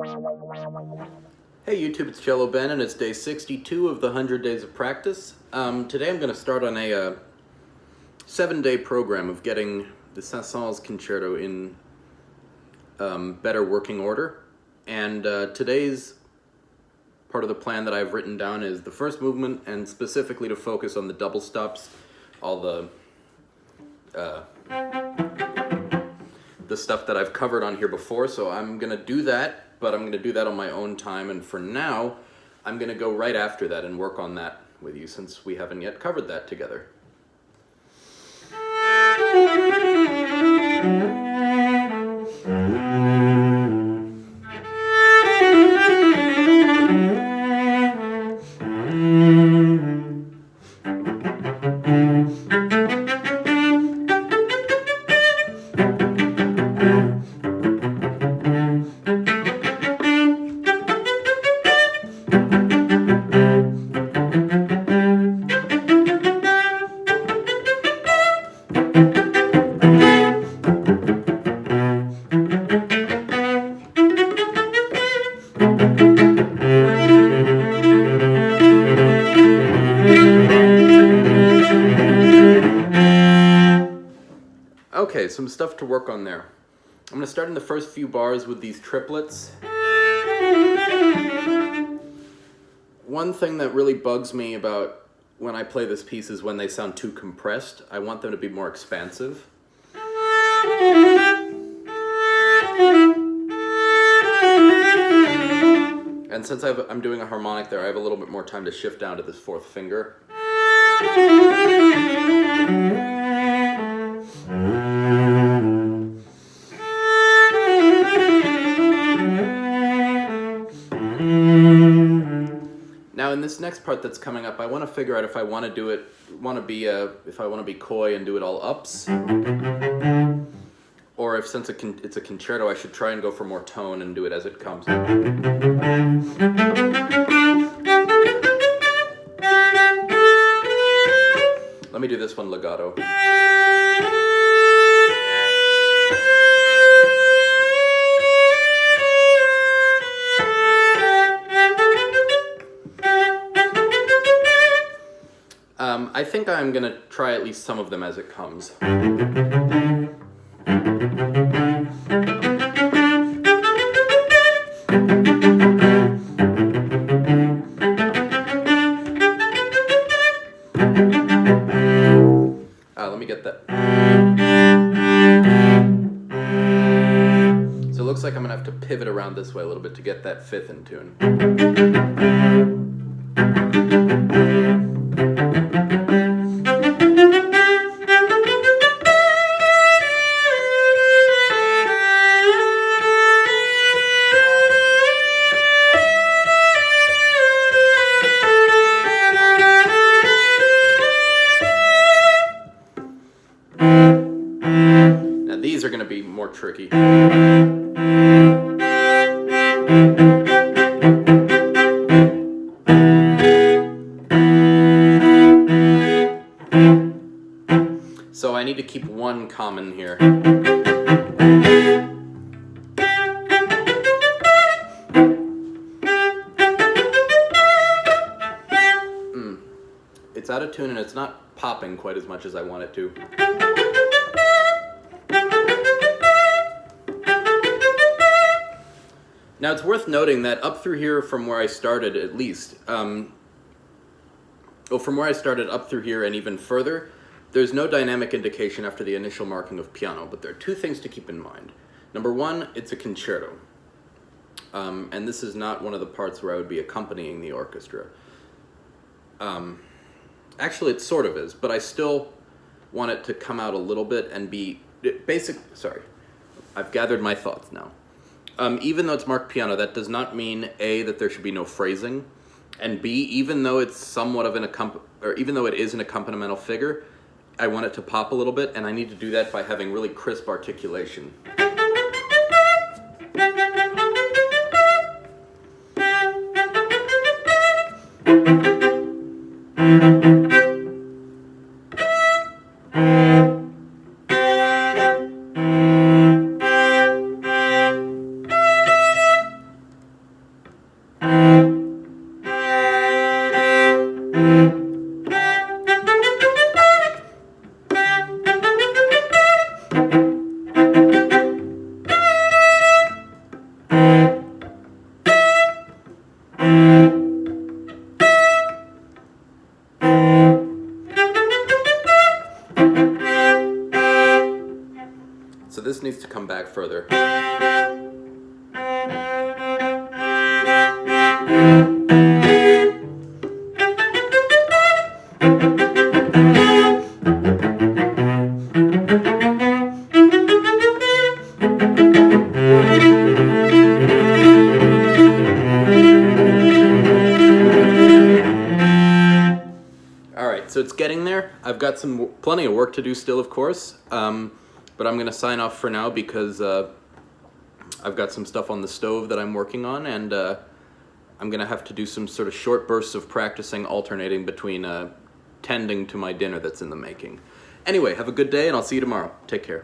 Hey YouTube, it's Cello Ben, and it's day 62 of the 100 Days of Practice. Today I'm going to start on a 7-day program of getting the Saint-Saëns concerto in better working order. And today's part of the plan that I've written down is the first movement, and specifically to focus on the double stops, all the stuff that I've covered on here before. So I'm going to do that, but I'm going to do that on my own time, and for now I'm going to go right after that and work on that with you, since we haven't yet covered that together. Okay, some stuff to work on there. I'm going to start in the first few bars with these triplets. One thing that really bugs me about when I play this piece is when they sound too compressed. I want them to be more expansive. And since I'm doing a harmonic there, I have a little bit more time to shift down to this fourth finger. Now in this next part that's coming up, I want to figure out if I want to do it, if I want to be coy and do it all ups, or if since it's a concerto, I should try and go for more tone and do it as it comes. Let me do this one legato. I think I'm going to try at least some of them as it comes. Let me get that. So it looks like I'm going to have to pivot around this way a little bit to get that fifth in tune. These are going to be more tricky. So I need to keep one common here. It's out of tune and it's not popping quite as much as I want it to. Now it's worth noting that up through here, from where I started at least, from where I started up through here and even further, there's no dynamic indication after the initial marking of piano, but there are two things to keep in mind. Number one, it's a concerto, and this is not one of the parts where I would be accompanying the orchestra. Actually, it sort of is, but I still want it to come out a little bit and be basic. Sorry, I've gathered my thoughts now. Even though it's marked piano, that does not mean A, that there should be no phrasing, and B, even though it's somewhat of even though it is an accompanimental figure, I want it to pop a little bit, and I need to do that by having really crisp articulation. this needs to come back further. Alright, so it's getting there. I've got plenty of work to do still, of course, but I'm going to sign off for now because I've got some stuff on the stove that I'm working on, and I'm going to have to do some sort of short bursts of practicing, alternating between tending to my dinner that's in the making. Anyway, have a good day, and I'll see you tomorrow. Take care.